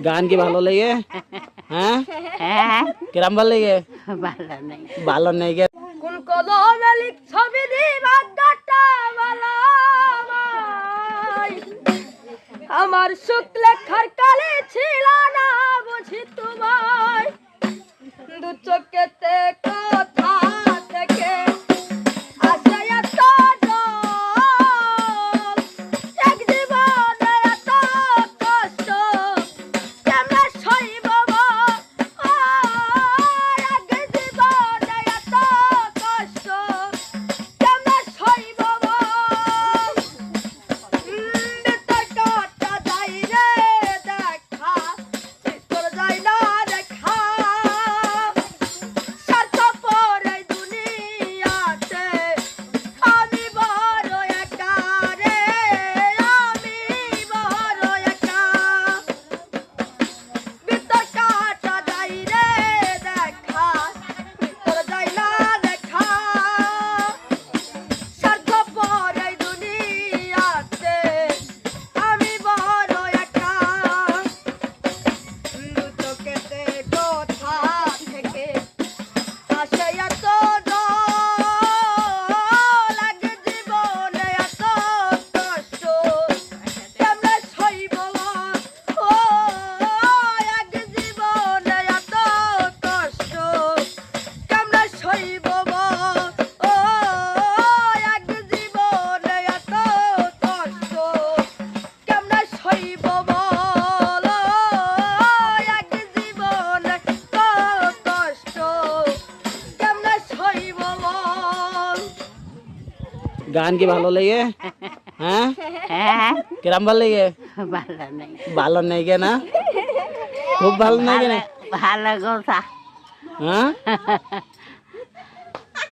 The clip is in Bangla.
গান কি ভালো লাগে? হ্যাঁ কিরাম ভালো লাগে? ভালো নেই গে। কোন কলমে লিখছবি দিবার ডাটা বালাই আমার সুত লেখার কালে ছিল না বুঝি তোমায় দু চোখেতে কথা থেকে আসে এত জল এক জীবনে এত কষ্ট কেমনে সইব এক জীবনে এত কষ্ট কেমনে সইব কাটা যাই রে দেখা তোর যাই না দেখা স্বার্থ পরে দুনিয়াতে আমি বড় একা রে আমি বড় একা ভিতর কাটা যাই রে দেখা ভিতর যাই না দেখা স্বার্থ পরে দুনিয়াতে আমি বড় একা দু চোখেতে কথা থেকে আসে এত জল এক জীবনে এত কষ্ট কেমনে সইব ও এক জীবনে এত কষ্ট কেমনে সইব ও এক জীবনে এত কষ্ট কেমনে সইব বল এক জীবনে কত কষ্ট কেমনে সইব বল গান কি ভালো লাগে? হ্যাঁ কিরাম ভালো লাগে? ভালো নেই গে না? খুব ভালো নেই গে না? ভালো কথা হ্যাঁ